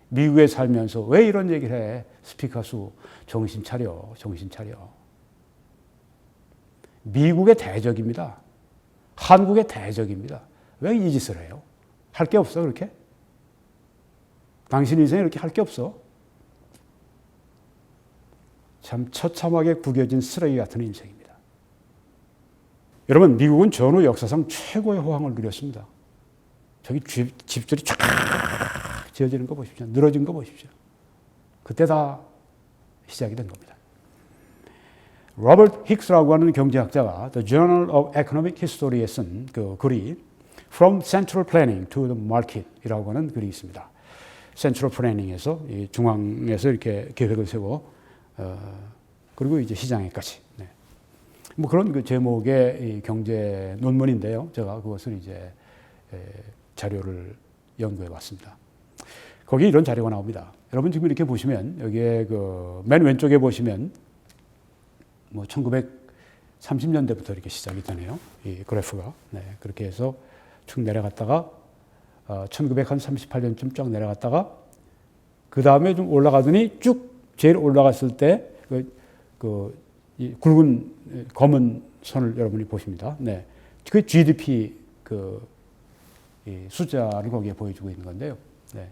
미국에 살면서 왜 이런 얘기를 해. 스피커수 정신 차려. 정신 차려. 미국의 대적입니다. 한국의 대적입니다. 왜 이 짓을 해요? 할 게 없어 그렇게? 당신 인생에 이렇게 할 게 없어? 참 처참하게 구겨진 쓰레기 같은 인생입니다. 여러분, 미국은 전후 역사상 최고의 호황을 누렸습니다. 저기 집들이 쫙 지어지는 거 보십시오. 늘어진 거 보십시오. 그때 다 시작이 된 겁니다. 로버트 힉스라고 하는 경제학자가 The Journal of Economic History에 쓴 그 글이 From Central Planning to the Market이라고 하는 글이 있습니다. 센트럴 플래닝에서 중앙에서 이렇게 계획을 세워 그리고 이제 시장에까지. 네. 뭐 그런 그 제목의 경제 논문인데요. 제가 그것을 이제 자료를 연구해 봤습니다. 거기 이런 자료가 나옵니다. 여러분 지금 이렇게 보시면 여기에 그 맨 왼쪽에 보시면 뭐 1930년대부터 이렇게 시작이 되네요. 이 그래프가. 네. 그렇게 해서 쭉 내려갔다가 1938년쯤 쫙 내려갔다가 그 다음에 좀 올라가더니 쭉 제일 올라갔을 때 이 굵은 검은 선을 여러분이 보십니다. 네, 그 GDP 이 숫자를 거기에 보여주고 있는 건데요. 네.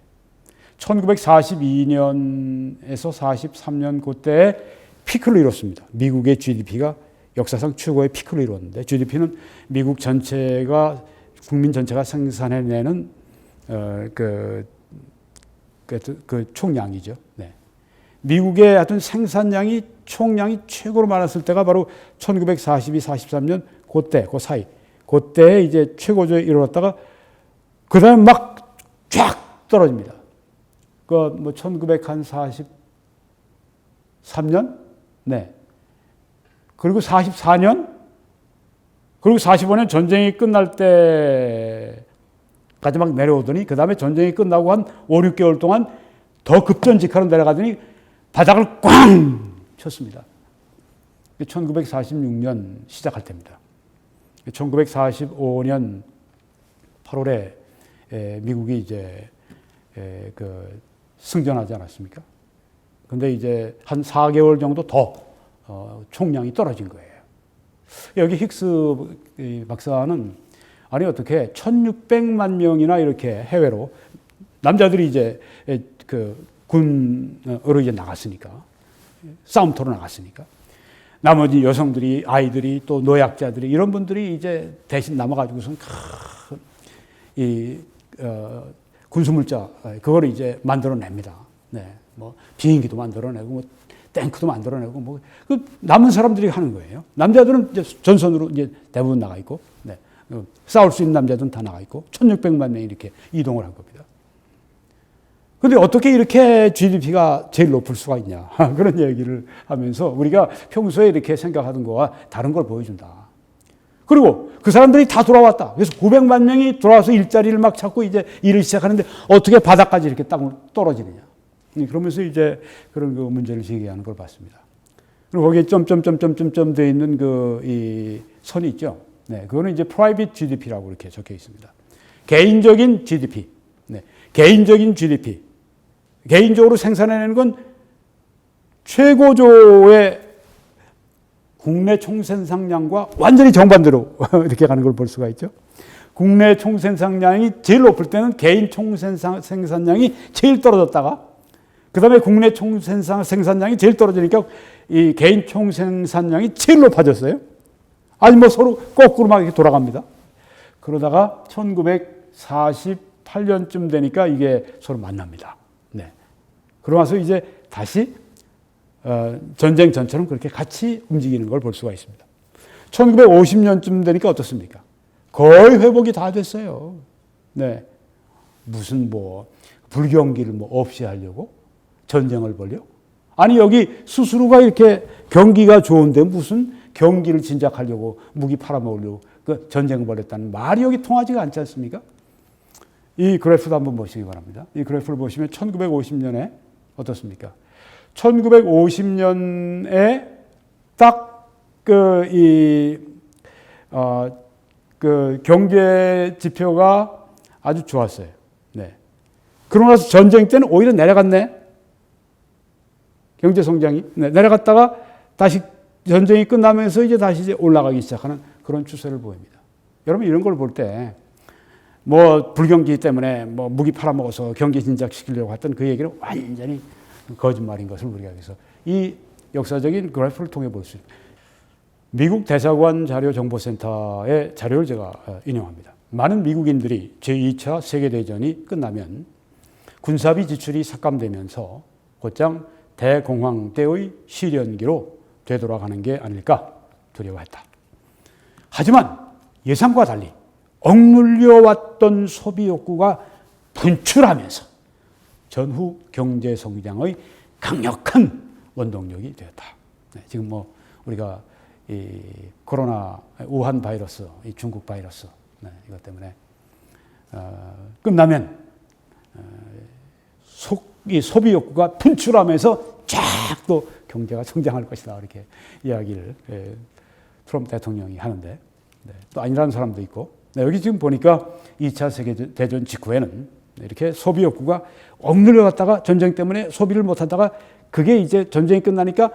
1942년에서 43년 그때 피크를 이뤘습니다. 미국의 GDP가 역사상 최고의 피크를 이뤘는데 GDP는 미국 전체가 국민 전체가 생산해내는 그 총량이죠. 네. 미국의 하여튼 생산량이 총량이 최고로 많았을 때가 바로 1942, 43년 그때 그 사이 그때 이제 최고조에 이르렀다가 그 다음에 막 쫙 떨어집니다. 그 뭐 1943년, 네. 그리고 44년, 그리고 45년 전쟁이 끝날 때까지 막 내려오더니 그 다음에 전쟁이 끝나고 한 5, 6개월 동안 더 급전직하로 내려가더니 바닥을 꽝 쳤습니다. 1946년 시작할 때입니다. 1945년 8월에 미국이 이제 승전하지 않았습니까? 근데 이제 한 4개월 정도 더 총량이 떨어진 거예요. 여기 힉스 박사는 아니 어떻게 1,600만 명이나 이렇게 해외로 남자들이 이제 군으로 이제 나갔으니까 싸움터로 나갔으니까 나머지 여성들이 아이들이 또 노약자들이 이런 분들이 이제 대신 남아가지고선 군수물자 그거를 이제 만들어냅니다. 네, 뭐 비행기도 만들어내고 뭐 탱크도 만들어내고 뭐 그 남은 사람들이 하는 거예요. 남자들은 이제 전선으로 이제 대부분 나가 있고, 네, 싸울 수 있는 남자들은 다 나가 있고 1,600만 명이 이렇게 이동을 한 겁니다. 근데 어떻게 이렇게 GDP가 제일 높을 수가 있냐. 그런 얘기를 하면서 우리가 평소에 이렇게 생각하던 거와 다른 걸 보여준다. 그리고 그 사람들이 다 돌아왔다. 그래서 900만 명이 돌아와서 일자리를 막 찾고 이제 일을 시작하는데 어떻게 바닥까지 이렇게 땅으로 떨어지느냐. 그러면서 이제 그런 그 문제를 제기하는 걸 봤습니다. 그리고 거기에 점점점점점점 되어 있는 이 선이 있죠. 네, 그거는 이제 private GDP라고 이렇게 적혀 있습니다. 개인적인 GDP. 네, 개인적인 GDP. 개인적으로 생산해내는 건 최고조의 국내 총생산량과 완전히 정반대로 이렇게 가는 걸 볼 수가 있죠. 국내 총생산량이 제일 높을 때는 개인 총생산량이 제일 떨어졌다가 그 다음에 국내 총생산량이 제일 떨어지니까 이 개인 총생산량이 제일 높아졌어요. 아니 뭐 서로 거꾸로 막 이렇게 돌아갑니다. 그러다가 1948년쯤 되니까 이게 서로 만납니다. 네. 그러면서 이제 다시 전쟁 전처럼 그렇게 같이 움직이는 걸 볼 수가 있습니다. 1950년쯤 되니까 어떻습니까? 거의 회복이 다 됐어요. 네. 무슨 뭐 불경기를 뭐 없이 하려고 전쟁을 벌려? 아니 여기 스스로가 이렇게 경기가 좋은데 무슨 경기를 진작하려고 무기 팔아먹으려고 그 전쟁을 벌였다는 말이 여기 통하지가 않지 않습니까? 이 그래프도 한번 보시기 바랍니다. 이 그래프를 보시면 1950년에 어떻습니까? 1950년에 딱 그 경제 지표가 아주 좋았어요. 네. 그러고 나서 전쟁 때는 오히려 내려갔네. 경제 성장이. 네, 내려갔다가 다시 전쟁이 끝나면서 이제 다시 이제 올라가기 시작하는 그런 추세를 보입니다. 여러분 이런 걸 볼 때 뭐 불경기 때문에 뭐 무기 팔아먹어서 경기 진작시키려고 했던 그 얘기는 완전히 거짓말인 것을 우리가 여기서 이 역사적인 그래프를 통해 볼 수 있습니다. 미국 대사관 자료정보센터의 자료를 제가 인용합니다. 많은 미국인들이 제2차 세계대전이 끝나면 군사비 지출이 삭감되면서 곧장 대공황 때의 실현기로 되돌아가는 게 아닐까 두려워했다. 하지만 예상과 달리 억눌려 왔던 소비 욕구가 분출하면서 전후 경제 성장의 강력한 원동력이 되었다. 네, 지금 뭐 우리가 이 코로나 우한 바이러스, 이 중국 바이러스 네, 이것 때문에 끝나면 이 소비 욕구가 분출하면서 쫙 또 경제가 성장할 것이다 이렇게 이야기를 트럼프 대통령이 하는데 네, 또 아니라는 사람도 있고 네, 여기 지금 보니까 2차 세계대전 직후에는 이렇게 소비 욕구가 억눌려 갔다가 전쟁 때문에 소비를 못하다가 그게 이제 전쟁이 끝나니까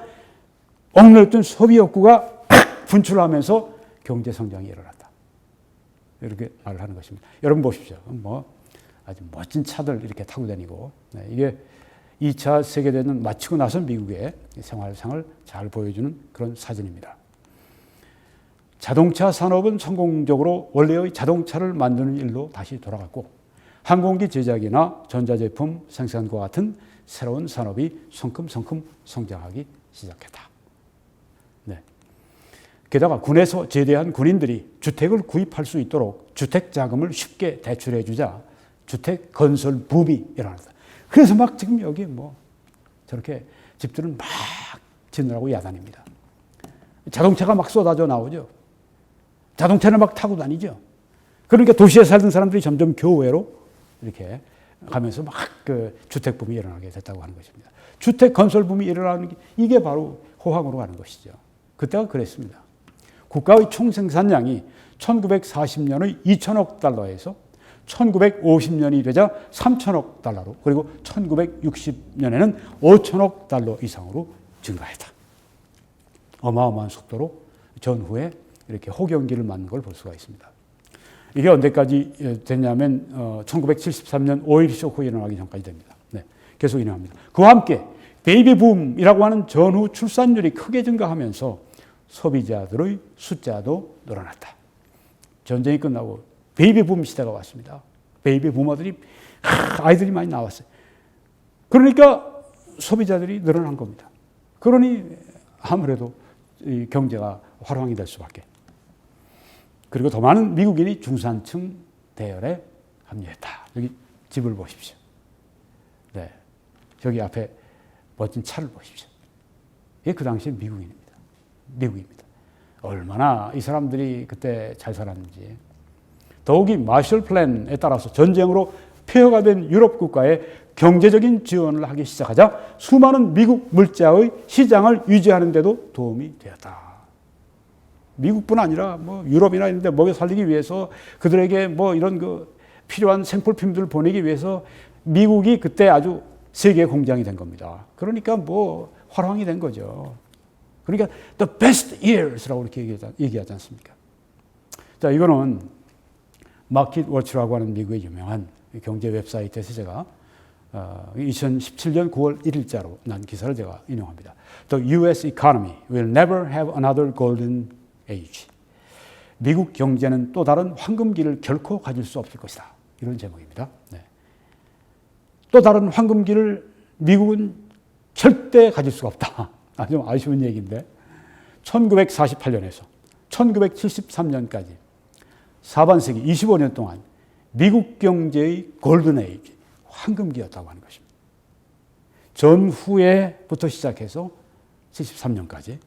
억눌렸던 소비 욕구가 분출하면서 경제 성장이 일어났다. 이렇게 말을 하는 것입니다. 여러분 보십시오. 뭐 아주 멋진 차들 이렇게 타고 다니고 네, 이게 2차 세계대전 마치고 나서 미국의 생활상을 잘 보여주는 그런 사진입니다. 자동차 산업은 성공적으로 원래의 자동차를 만드는 일로 다시 돌아갔고 항공기 제작이나 전자제품 생산과 같은 새로운 산업이 성큼성큼 성장하기 시작했다. 네. 게다가 군에서 제대한 군인들이 주택을 구입할 수 있도록 주택 자금을 쉽게 대출해 주자 주택 건설 붐이 일어났다. 그래서 막 지금 여기 뭐 저렇게 집들을 막 짓느라고 야단입니다. 자동차가 막 쏟아져 나오죠. 자동차를 막 타고 다니죠. 그러니까 도시에 살던 사람들이 점점 교외로 이렇게 가면서 막 그 주택 붐이 일어나게 됐다고 하는 것입니다. 주택 건설 붐이 일어나는 게 이게 바로 호황으로 가는 것이죠. 그때가 그랬습니다. 국가의 총 생산량이 1940년의 2천억 달러에서 1950년이 되자 3천억 달러로 그리고 1960년에는 5천억 달러 이상으로 증가했다. 어마어마한 속도로 전후에 이렇게 호경기를 맞는 걸 볼 수가 있습니다. 이게 언제까지 됐냐면 1973년 오일 쇼크 일어나기 전까지 됩니다. 네, 계속 인용합니다. 그와 함께 베이비 붐이라고 하는 전후 출산율이 크게 증가하면서 소비자들의 숫자도 늘어났다. 전쟁이 끝나고 베이비 붐 시대가 왔습니다. 베이비 부모들이 아이들이 많이 나왔어요. 그러니까 소비자들이 늘어난 겁니다. 그러니 아무래도 이 경제가 활황이 될 수밖에. 그리고 더 많은 미국인이 중산층 대열에 합류했다. 여기 집을 보십시오. 네, 저기 앞에 멋진 차를 보십시오. 이게 그 당시에 미국인입니다. 미국입니다. 얼마나 이 사람들이 그때 잘 살았는지. 더욱이 마셜 플랜에 따라서 전쟁으로 폐허가 된 유럽 국가에 경제적인 지원을 하기 시작하자 수많은 미국 물자의 시장을 유지하는 데도 도움이 되었다. 미국뿐 아니라 뭐 유럽이나 이런 데 먹여 살리기 위해서 그들에게 뭐 이런 그 필요한 생필품들을 보내기 위해서 미국이 그때 아주 세계 공장이 된 겁니다. 그러니까 뭐 활황이 된 거죠. 그러니까 the best years라고 이렇게 얘기하지 않습니까? 자, 이거는 마켓 워치라고 하는 미국의 유명한 경제 웹사이트에서 제가 2017년 9월 1일자로 난 기사를 제가 인용합니다. The US economy will never have another golden age. 미국 경제는 또 다른 황금기를 결코 가질 수 없을 것이다. 이런 제목입니다. 네. 또 다른 황금기를 미국은 절대 가질 수가 없다. 좀 아쉬운 얘기인데 1948년에서 1973년까지 4반세기 25년 동안 미국 경제의 골든 에이지, 황금기였다고 하는 것입니다. 전후에부터 시작해서 73년까지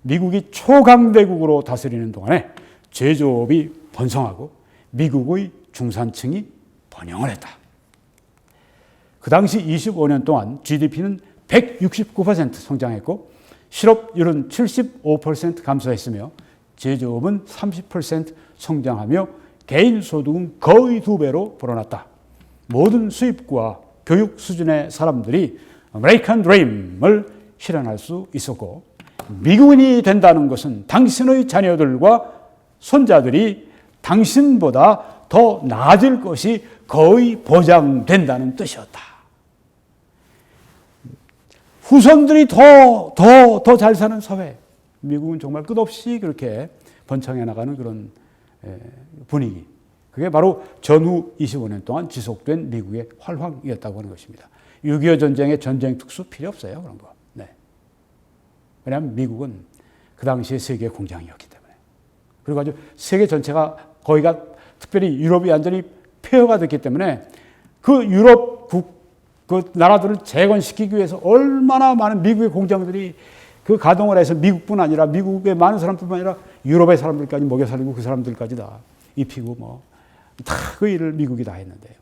미국이 초강대국으로 다스리는 동안에 제조업이 번성하고 미국의 중산층이 번영을 했다. 그 당시 25년 동안 GDP는 169% 성장했고 실업률은 75% 감소했으며 제조업은 30% 성장하며 개인 소득은 거의 2배로 불어났다. 모든 수입과 교육 수준의 사람들이 아메리칸 드림을 실현할 수 있었고 미국인이 된다는 것은 당신의 자녀들과 손자들이 당신보다 더 나아질 것이 거의 보장된다는 뜻이었다. 후손들이 더 잘 사는 사회. 미국은 정말 끝없이 그렇게 번창해 나가는 그런 분위기. 그게 바로 전후 25년 동안 지속된 미국의 활황이었다고 하는 것입니다. 6.25 전쟁의 전쟁 특수 필요 없어요. 그런 거. 네. 왜냐하면 미국은 그 당시에 세계 공장이었기 때문에. 그리고 아주 세계 전체가 거기가 특별히 유럽이 완전히 폐허가 됐기 때문에 그 유럽 그 나라들을 재건시키기 위해서 얼마나 많은 미국의 공장들이 그 가동을 해서 미국뿐 아니라 미국의 많은 사람뿐만 아니라 유럽의 사람들까지 먹여 살리고 그 사람들까지 다 입히고 다 그 일을 미국이 다 했는데요.